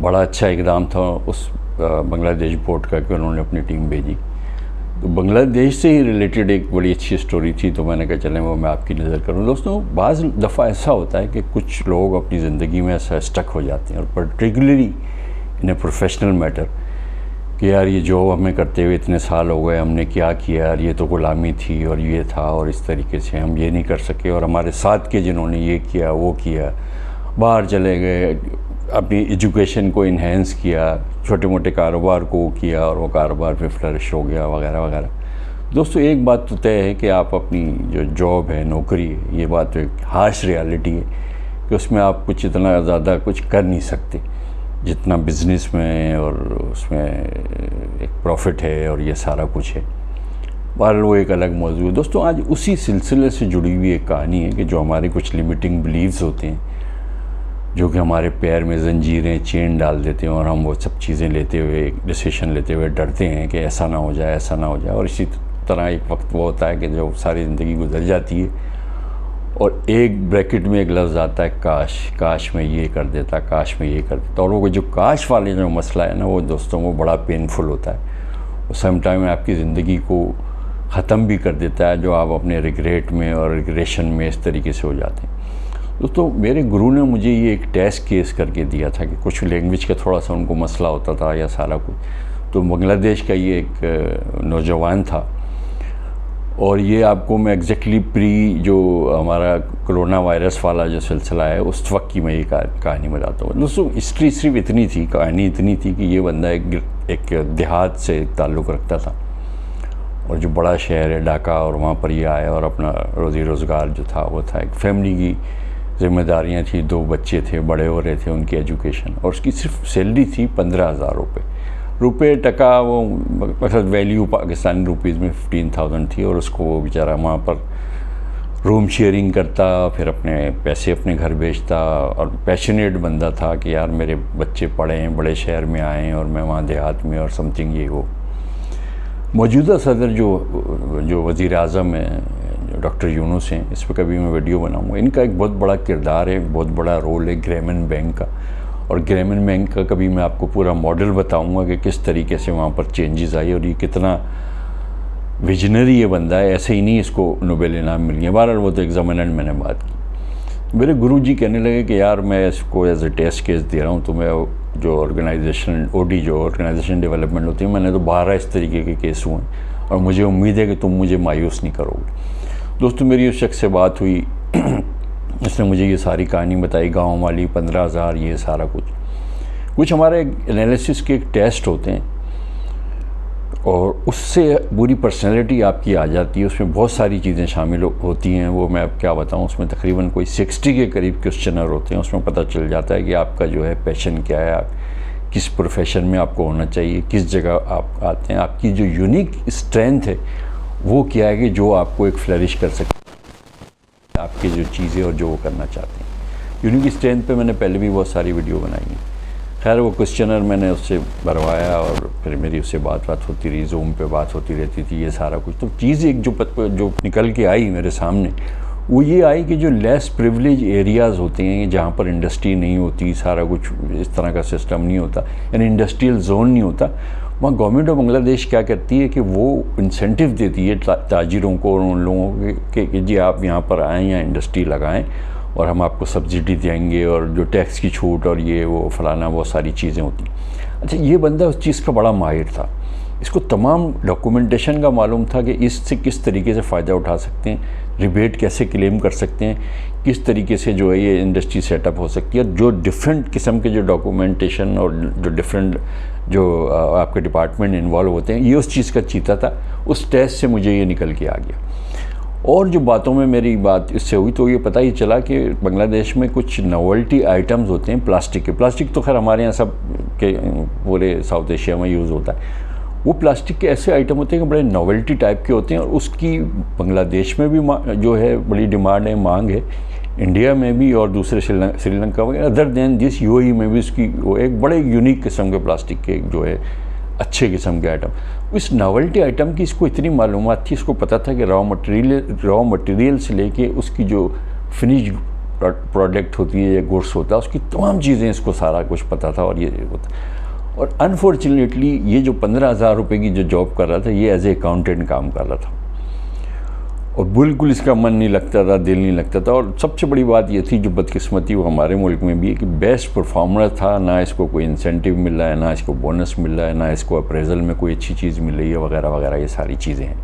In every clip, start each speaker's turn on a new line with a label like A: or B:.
A: بڑا اچھا اقدام تھا اس بنگلہ دیش بورڈ کا کہ انہوں نے اپنی ٹیم بھیجی. تو بنگلہ دیش سے ہی ریلیٹڈ ایک بڑی اچھی سٹوری تھی، تو میں نے کہا چلیں وہ میں آپ کی نظر کروں. دوستوں، بعض دفعہ ایسا ہوتا ہے کہ کچھ لوگ اپنی زندگی میں ایسا اسٹک ہو جاتے ہیں، اور particularly in a professional matter, کہ یار یہ جاب ہمیں کرتے ہوئے اتنے سال ہو گئے، ہم نے کیا کیا یار، یہ تو غلامی تھی اور یہ تھا اور اس طریقے سے ہم یہ نہیں کر سکے، اور ہمارے ساتھ کے جنہوں نے یہ کیا وہ کیا، باہر چلے گئے، اپنی ایجوکیشن کو انہینس کیا، چھوٹے موٹے کاروبار کو کیا اور وہ کاروبار پہ فلرش ہو گیا وغیرہ وغیرہ. دوستو، ایک بات تو طے ہے کہ آپ اپنی جو جاب ہے، نوکری ہے، یہ بات تو ایک ہارش ریالٹی ہے کہ اس میں آپ کچھ اتنا زیادہ کچھ کر نہیں سکتے جتنا بزنس میں اور اس میں ایک پروفٹ ہے اور یہ سارا کچھ ہے. بہرحال وہ ایک الگ موضوع ہے. دوستو، آج اسی سلسلے سے جڑی ہوئی ایک کہانی ہے کہ جو ہمارے کچھ لمیٹنگ بلیفز ہوتے ہیں، جو کہ ہمارے پیر میں زنجیریں چین ڈال دیتے ہیں، اور ہم وہ سب چیزیں لیتے ہوئے، ڈیسیشن لیتے ہوئے ڈرتے ہیں کہ ایسا نہ ہو جائے، ایسا نہ ہو جائے. اور اسی طرح ایک وقت وہ ہوتا ہے کہ جو ساری زندگی گزر جاتی ہے اور ایک بریکٹ میں ایک لفظ آتا ہے کاش، کاش میں یہ کر دیتا، کاش میں یہ کر دیتا. اور وہ جو کاش والے جو مسئلہ ہے نا، وہ دوستوں وہ بڑا پینفل ہوتا ہے. وہ سم ٹائم آپ کی زندگی کو ختم بھی کر دیتا ہے، جو آپ اپنے ریگریٹ میں اور ریگریشن میں اس طریقے سے ہو جاتے ہیں. دوستو، میرے گرو نے مجھے یہ ایک ٹیسٹ کیس کر کے دیا تھا کہ کچھ لینگویج کا تھوڑا سا ان کو مسئلہ ہوتا تھا یا سارا کچھ. تو بنگلہ دیش کا یہ ایک نوجوان تھا، اور یہ آپ کو میں ایگزیکٹلی جو ہمارا کرونا وائرس والا جو سلسلہ ہے اس وقت کی میں یہ کہانی بتاتا ہوں. دوستو، ہسٹری صرف اتنی تھی، کہانی اتنی تھی کہ یہ بندہ ایک دیہات سے تعلق رکھتا تھا، اور جو بڑا شہر ہے ڈھاکہ، اور وہاں پر یہ آیا اور اپنا روزی روزگار جو تھا وہ تھا. ایک فیملی کی ذمہ داریاں تھیں، 2 بچے تھے، بڑے ہو رہے تھے، ان کی ایجوکیشن، اور اس کی صرف سیلری تھی 15,000 روپے ٹکا. وہ مقصد ویلیو پاکستانی روپیز میں 15,000 تھی، اور اس کو وہ بیچارہ وہاں پر روم شیئرنگ کرتا، پھر اپنے پیسے اپنے گھر بھیجتا، اور پیشنیٹ بندہ تھا کہ یار میرے بچے پڑھیں، بڑے شہر میں آئیں اور میں وہاں دیہات میں اور سم تھنگ یہ ہو. موجودہ صدر جو وزیر اعظم ہیں، ڈاکٹر یونس ہیں، اس پہ کبھی میں ویڈیو بناؤں گا. ان کا ایک بہت بڑا کردار ہے، بہت بڑا رول ہے گرامین بینک کا. اور گرامین بینک کا کبھی میں آپ کو پورا ماڈل بتاؤں گا کہ کس طریقے سے وہاں پر چینجز آئی، اور یہ کتنا ویژنری یہ بندہ ہے. ایسے ہی نہیں اس کو نوبل انعام مل گیا. بہرحال وہ تو ایگزامیننٹ میں نے بات کی. میرے گرو جی کہنے لگے کہ یار میں اس کو ایز اے ٹیسٹ کیس دے رہا ہوں، تو میں جو آرگنائزیشن جو آرگنائزیشن ڈیولپمنٹ ہوتی ہے، میں نے تو 12 اس طریقے کے کیس ہوئے ہیں، اور مجھے امید ہے کہ تم مجھے مایوس نہیں کرو گے. دوستو، میری اس شخص سے بات ہوئی، اس نے مجھے یہ ساری کہانی بتائی، گاؤں والی 15,000، یہ سارا کچھ ہمارے انالیسس کے ایک ٹیسٹ ہوتے ہیں، اور اس سے پوری پرسنالٹی آپ کی آ جاتی ہے. اس میں بہت ساری چیزیں شامل ہوتی ہیں، وہ میں اب کیا بتاؤں. اس میں تقریباً کوئی 60 کے قریب کوسچنر ہوتے ہیں. اس میں پتہ چل جاتا ہے کہ آپ کا جو ہے پیشن کیا ہے، آپ کس پروفیشن میں آپ کو ہونا چاہیے، کس جگہ آپ آتے ہیں، آپ کی جو یونیک اسٹرینتھ ہے وہ کیا ہے کہ جو آپ کو ایک فلرش کر سکتے ہیں، آپ کی جو چیزیں اور جو وہ کرنا چاہتے ہیں. یونیک اسٹرینتھ پہ میں نے پہلے بھی بہت ساری ویڈیو بنائی ہیں. خیر، وہ کوسچنر میں نے اس سے بھروایا، اور پھر میری اس سے بات ہوتی رہی، زوم پہ بات ہوتی رہتی تھی، یہ سارا کچھ. تو چیز ایک جو نکل کے آئی میرے سامنے، وہ یہ آئی کہ جو لیس پریویلیج ایریاز ہوتے ہیں، جہاں پر انڈسٹری نہیں ہوتی، سارا کچھ اس طرح کا سسٹم نہیں ہوتا، یعنی انڈسٹریل زون نہیں ہوتا، وہاں گورنمنٹ آف بنگلہ دیش کیا کرتی ہے کہ وہ انسینٹیو دیتی ہے تاجروں کو اور ان لوگوں کہ جی آپ یہاں پر آئیں یا انڈسٹری لگائیں، اور ہم آپ کو سبسڈی دیں گے، اور جو ٹیکس کی چھوٹ اور یہ وہ فلانا وہ ساری چیزیں ہوتی ہیں. اچھا، یہ بندہ اس چیز کا بڑا ماہر تھا. اس کو تمام ڈاکومنٹیشن کا معلوم تھا کہ اس سے کس طریقے سے فائدہ اٹھا سکتے ہیں، ریبیٹ کیسے کلیم کر سکتے ہیں، کس طریقے سے جو ہے یہ انڈسٹری سیٹ اپ ہو سکتی ہے. جو ڈیفرنٹ قسم کے جو ڈاکومنٹیشن اور جو ڈیفرنٹ جو آپ کے ڈپارٹمنٹ انوالو ہوتے ہیں، یہ اس چیز کا چیتا تھا. اس ٹیسٹ سے مجھے یہ نکل کے آ گیا. اور جو باتوں میں میری بات اس سے ہوئی تو یہ پتہ ہی چلا کہ بنگلہ دیش میں کچھ نوولٹی آئٹمز ہوتے ہیں پلاسٹک کے. پلاسٹک تو خیر ہمارے یہاں سب کے پورے ساؤتھ ایشیا میں یوز ہوتا ہے. وہ پلاسٹک کے ایسے آئٹم ہوتے ہیں کہ بڑے نوولٹی ٹائپ کے ہوتے ہیں، اور اس کی بنگلہ دیش میں بھی جو ہے بڑی ڈیمانڈ ہے، مانگ ہے، انڈیا میں بھی اور دوسرے سری لنکا وغیرہ ادر دین دس UAE میں بھی اس کی وہ ایک بڑے یونیک قسم کے پلاسٹک کے جو ہے اچھے قسم کے آئٹم. اس ناولٹی آئٹم کی اس کو اتنی معلومات تھی، اس کو پتہ تھا کہ را مٹیریل سے لے کے اس کی جو فنش پروڈکٹ ہوتی ہے یا گڈس ہوتا ہے اس کی تمام چیزیں اس کو سارا کچھ پتہ تھا. اور یہ ہوتا اور انفارچونیٹلی یہ جو 15,000 روپے کی جو جاب کر رہا تھا یہ ایز اے اکاؤنٹنٹ کام کر رہا تھا اور بالکل اس کا من نہیں لگتا تھا, دل نہیں لگتا تھا. اور سب سے بڑی بات یہ تھی جو بدقسمتی وہ ہمارے ملک میں بھی ہے کہ بیسٹ پرفارمر تھا, نہ اس کو کوئی انسینٹیو مل رہا ہے, نہ اس کو بونس مل رہا ہے, نہ اس کو اپریزل میں کوئی اچھی چیز مل رہی ہے وغیرہ وغیرہ, یہ ساری چیزیں ہیں.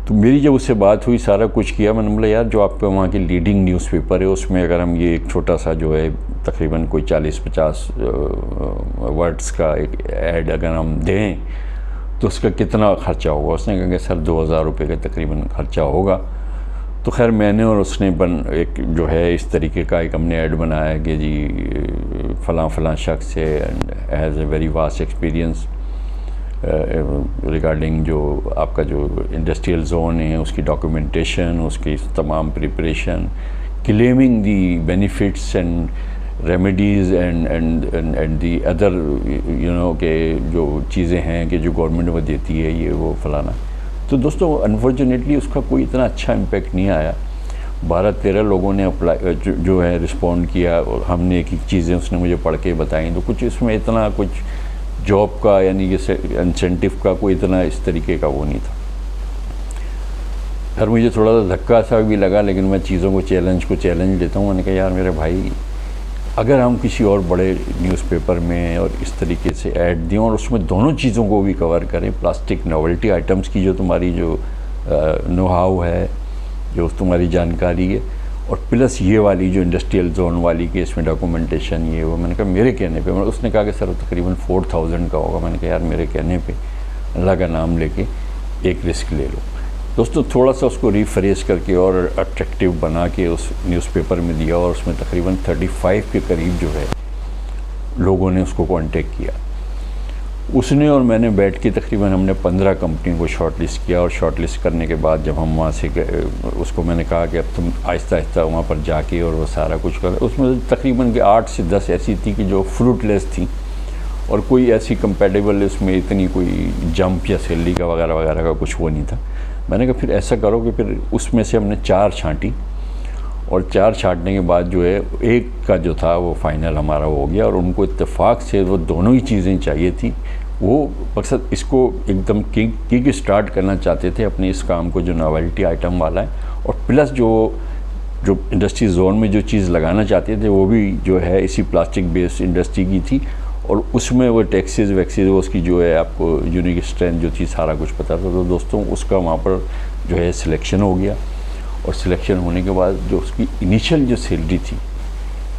A: تو میری جب اس سے بات ہوئی, سارا کچھ کیا, میں نے بولا یار جو آپ کے وہاں کی لیڈنگ نیوز پیپر ہے اس میں اگر ہم یہ ایک چھوٹا سا جو ہے تقریباً کوئی 40-50 ورڈز کا ایک ایڈ اگر ہم دیں تو اس کا کتنا خرچہ ہوگا. اس نے کہا کہ سر 2,000 روپے کا تقریباً خرچہ ہوگا. تو خیر میں نے اور اس نے ایک جو ہے اس طریقے کا ایک ہم نے ایڈ بنایا کہ جی فلاں فلاں شخص ہے and has a very vast experience regarding جو آپ کا جو انڈسٹریل زون ہے اس کی ڈاکیومنٹیشن, اس کی تمام preparation, claiming the benefits and remedies and the other کہ جو چیزیں ہیں کہ جو گورنمنٹ وہ دیتی ہے یہ وہ فلانا. تو دوستوں انفارچونیٹلی اس کا کوئی اتنا اچھا امپیکٹ نہیں آیا. 12-13 لوگوں نے جو ہے رسپونڈ کیا اور ہم نے ایک چیزیں اس نے مجھے پڑھ کے بتائیں. تو کچھ اس میں اتنا کچھ جاب کا یعنی کہ انسینٹیو کا کوئی اتنا اس طریقے کا وہ نہیں تھا. خیر مجھے تھوڑا سا دھکا سا بھی لگا, لیکن میں چیزوں کو چیلنج لیتا ہوں. میں نے کہا یار میرے بھائی اگر ہم کسی اور بڑے نیوز پیپر میں اور اس طریقے سے ایڈ دیں اور اس میں دونوں چیزوں کو بھی کور کریں, پلاسٹک نوولٹی آئٹمس کی جو تمہاری جو نو ہاؤ ہے, جو تمہاری جانکاری ہے, اور پلس یہ والی جو انڈسٹریل زون والی کہ اس میں ڈاکومنٹیشن یہ وہ. میں نے کہا میرے کہنے پہ, اس نے کہا کہ سر تقریباً 4,000 کا ہوگا. میں نے کہا یار میرے کہنے پہ اللہ کا نام لے کے ایک رسک لے لو. دوستوں تھوڑا سا اس کو ریفریش کر کے اور اٹریکٹیو بنا کے اس نیوز پیپر میں دیا اور اس میں تقریباً 35 کے قریب جو ہے لوگوں نے اس کو کانٹیکٹ کیا. اس نے اور میں نے بیٹھ کے تقریباً ہم نے 15 کمپنیوں کو شارٹ لسٹ کیا, اور شارٹ لسٹ کرنے کے بعد جب ہم وہاں سے اس کو میں نے کہا کہ اب تم آہستہ آہستہ وہاں پر جا کے اور وہ سارا کچھ کر, اس میں تقریباً کہ 8 سے 10 ایسی تھی کہ جو فروٹ لیس تھیں اور کوئی ایسی کمپیٹیبل اس میں اتنی کوئی جمپ یا سیلری کا وغیرہ وغیرہ کا کچھ وہ نہیں تھا. میں نے کہا پھر ایسا کرو کہ پھر اس میں سے ہم نے 4 چھانٹی, اور 4 چھانٹنے کے بعد جو ہے ایک کا جو تھا وہ فائنل ہمارا ہو گیا. اور ان کو اتفاق سے وہ دونوں ہی چیزیں چاہیے تھی. وہ مقصد اس کو ایک دم کیک اسٹارٹ کرنا چاہتے تھے اپنے اس کام کو جو نویلٹی آئٹم والا ہے, اور پلس جو انڈسٹری زون میں جو چیز لگانا چاہتے تھے وہ بھی جو ہے اسی پلاسٹک بیس انڈسٹری کی تھی. اور اس میں وہ ٹیکسیز ویکسیز وہ اس کی جو ہے آپ کو یونیک اسٹرینتھ جو تھی سارا کچھ پتہ تھا. تو دوستوں اس کا وہاں پر جو ہے سلیکشن ہو گیا, اور سلیکشن ہونے کے بعد جو اس کی انیشیل جو سیلری تھی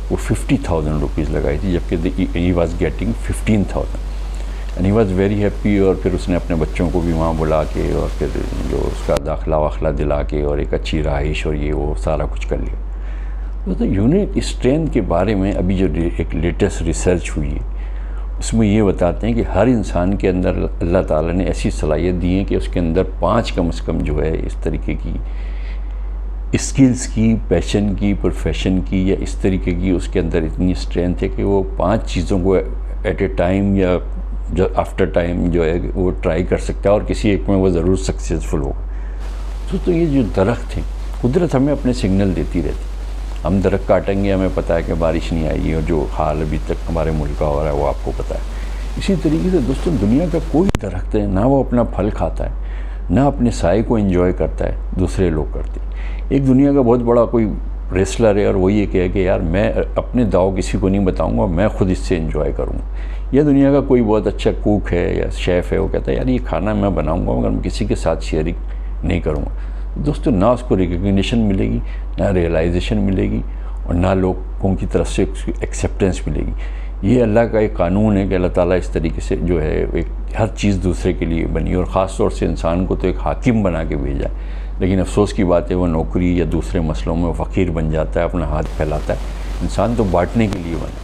A: وہ 50,000 روپیز لگائی تھی, جبکہ he was getting 15,000 and he was very happy. اور پھر اس نے اپنے بچوں کو بھی وہاں بلا کے اور پھر جو اس کا داخلہ واخلہ دلا کے اور ایک اچھی رہائش اور یہ وہ سارا کچھ کر لیا. تو یونیک اسٹرینتھ کے بارے میں ابھی جو ایک لیٹسٹ ریسرچ ہوئی ہے اس میں یہ بتاتے ہیں کہ ہر انسان کے اندر اللہ تعالیٰ نے ایسی صلاحیت دی ہے کہ اس کے اندر 5 کم از کم جو ہے اس طریقے کی اسکلز کی, پیشن کی, پروفیشن کی یا اس طریقے کی اس کے اندر اتنی اسٹرینتھ ہے کہ وہ 5 چیزوں کو ایٹ اے ٹائم یا جو آفٹر ٹائم جو ہے وہ ٹرائی کر سکتا ہے اور کسی ایک میں وہ ضرور سکسیزفل ہوگا. تو یہ جو درخت ہیں قدرت ہمیں اپنے سگنل دیتی رہتی. ہم درخت کاٹیں گے, ہمیں پتہ ہے کہ بارش نہیں آئی ہے, اور جو حال ابھی تک ہمارے ملک کا ہو رہا ہے وہ آپ کو پتہ ہے. اسی طریقے سے دوستوں دنیا کا کوئی درخت ہے نہ وہ اپنا پھل کھاتا ہے نہ اپنے سائے کو انجوائے کرتا ہے, دوسرے لوگ کرتے ہیں. ایک دنیا کا بہت بڑا کوئی ریسلر ہے اور وہ یہ کہے کہ یار میں اپنے داؤ کسی کو نہیں بتاؤں گا, میں خود اس سے انجوائے کروں گا. یہ دنیا کا کوئی بہت اچھا کوک ہے یا شیف ہے, وہ کہتا ہے یار یہ کھانا میں بناؤں گا مگر میں کسی کے ساتھ شیئرنگ نہیں کروں گا. دوستو نہ اس کو ریکگنیشن ملے گی, نہ ریئلائزیشن ملے گی, اور نہ لوگوں کی طرف سے اس کی ایکسیپٹنس ملے گی. یہ اللہ کا ایک قانون ہے کہ اللہ تعالیٰ اس طریقے سے جو ہے ایک ہر چیز دوسرے کے لیے بنی, اور خاص طور سے انسان کو تو ایک حاکم بنا کے بھیجا ہے. لیکن افسوس کی بات ہے وہ نوکری یا دوسرے مسئلوں میں فقیر بن جاتا ہے, اپنا ہاتھ پھیلاتا ہے. انسان تو بانٹنے کے لیے بنا.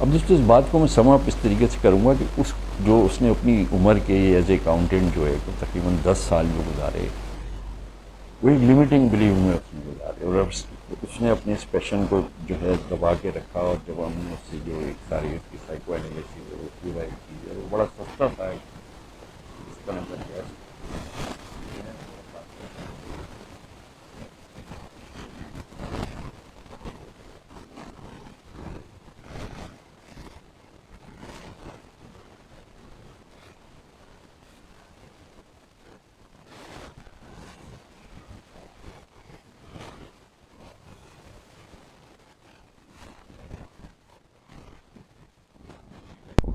A: اب دوستوں اس بات کو میں سم اپ اس طریقے سے کروں گا کہ اس نے اپنی عمر کے ایز اے اکاؤنٹنٹ جو ہے تقریباً 10 سال جو گزارے وہ ایک لمیٹنگ بلیو میں اس نے گزارے, اور اس نے اپنے اس پیشن کو جو ہے دبا کے رکھا. اور جب ہم نے اس سے جو ایک ساری اس کی سائیکو انالیسس ہے وہ پورا کی ہے, وہ بڑا سستا تھا اس طرح کا ہے.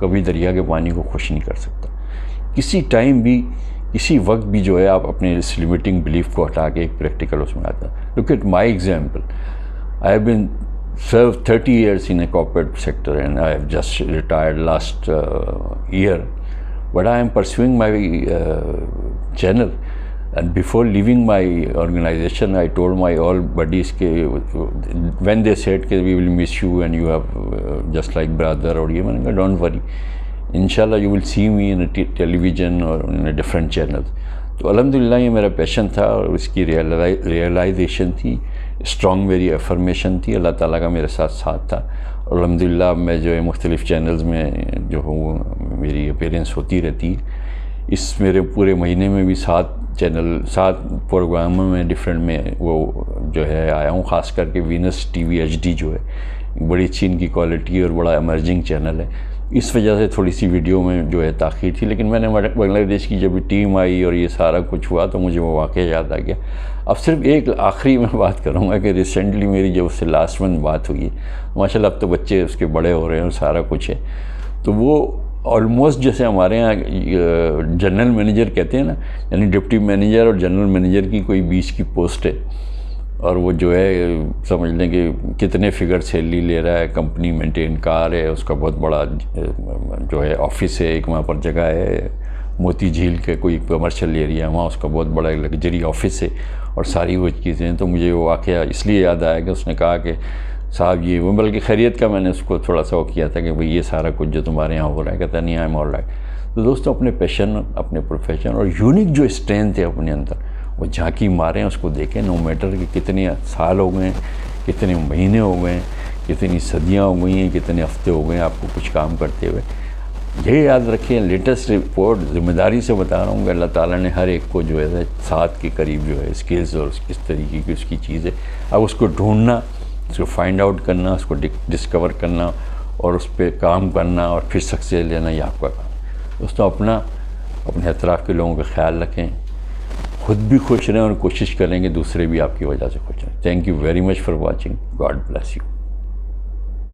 A: کبھی دریا کے پانی کو خوش نہیں کر سکتا. کسی ٹائم بھی کسی وقت بھی جو ہے آپ اپنے اس لمیٹنگ بلیف کو ہٹا کے ایک پریکٹیکل اس میں آتا ہے. Look at my example, I have been served 30 years in a corporate sector and I have just retired last year, but I am pursuing my channel. And before leaving my organization, I told my all buddies when they said we will miss you and you have just like brother or even, don't worry, inshallah you will see me in a television or in a different channel. تو الحمدللہ یہ میرا پیشن تھا اور اس کی realization تھی, strong میری affirmation تھی, اللہ تعالیٰ کا میرے ساتھ تھا. اور الحمدللہ میں جو ہے مختلف چینلز میں جو ہوں میری اپیرنس ہوتی رہتی. اس میرے پورے مہینے میں بھی 7 پروگراموں میں ڈفرینٹ میں وہ جو ہے آیا ہوں. خاص کر کے وینس ٹی وی ایچ ڈی جو ہے بڑی اچھی ان کی کوالٹی اور بڑا ایمرجنگ چینل ہے. اس وجہ سے تھوڑی سی ویڈیو میں جو ہے تاخیر تھی, لیکن میں نے بنگلہ دیش کی جب ٹیم آئی اور یہ سارا کچھ ہوا تو مجھے وہ واقعہ یاد آ گیا. اب صرف ایک آخری میں بات کروں گا کہ ریسنٹلی میری جب اس سے لاسٹ منتھ بات ہوئی, ماشاء اللہ اب تو بچے اس کے بڑے ہو رہے ہیں اور سارا کچھ ہے. تو وہ آلموسٹ جیسے ہمارے ہاں جنرل مینیجر کہتے ہیں نا, یعنی ڈپٹی مینیجر اور جنرل مینیجر کی کوئی بیچ کی پوسٹ ہے, اور وہ جو ہے سمجھ لیں کہ کتنے فگر سیلری لے رہا ہے, کمپنی مینٹین کار ہے, اس کا بہت بڑا جو ہے آفس ہے, ایک وہاں پر جگہ ہے موتی جھیل کے کوئی کمرشل ایریا, وہاں اس کا بہت بڑا لگژری آفس ہے اور ساری وہ چیزیں ہیں. تو مجھے وہ واقعہ اس لیے یاد آیا کہ اس نے کہا کہ صاحب یہ وہ, بلکہ خیریت کا میں نے اس کو تھوڑا سا وہ کیا تھا کہ بھئی یہ سارا کچھ جو تمہارے یہاں ہو رہا ہے, کہتا نہیں آئی ایم آل رائٹ. تو دوستوں اپنے پیشن, اپنے پروفیشن اور یونیک جو اسٹرینتھ ہے اپنے اندر وہ جھانکی ماریں, اس کو دیکھیں. نو میٹر کہ کتنے سال ہو گئے ہیں, کتنے مہینے ہو گئے ہیں, کتنی صدیاں ہو گئی ہیں, کتنے ہفتے ہو گئے ہیں آپ کو کچھ کام کرتے ہوئے. یہ یاد رکھیں, لیٹسٹ رپورٹ ذمہ داری سے بتا رہا ہوں کہ اللہ تعالیٰ نے ہر ایک کو جو ہے 7 کے قریب جو ہے اسکلز اور اس طریقے کی اس کی چیز ہے. اب اس کو ڈھونڈنا, اس کو فائنڈ آؤٹ کرنا, اس کو ڈسکور کرنا اور اس پہ کام کرنا اور پھر سکسیس لینا, یہ آپ کا کام. دوستوں اپنے اطراف کے لوگوں کا خیال رکھیں, خود بھی خوش رہیں اور کوشش کریں کہ دوسرے بھی آپ کی وجہ سے خوش رہیں. Thank you very much for watching. God bless you.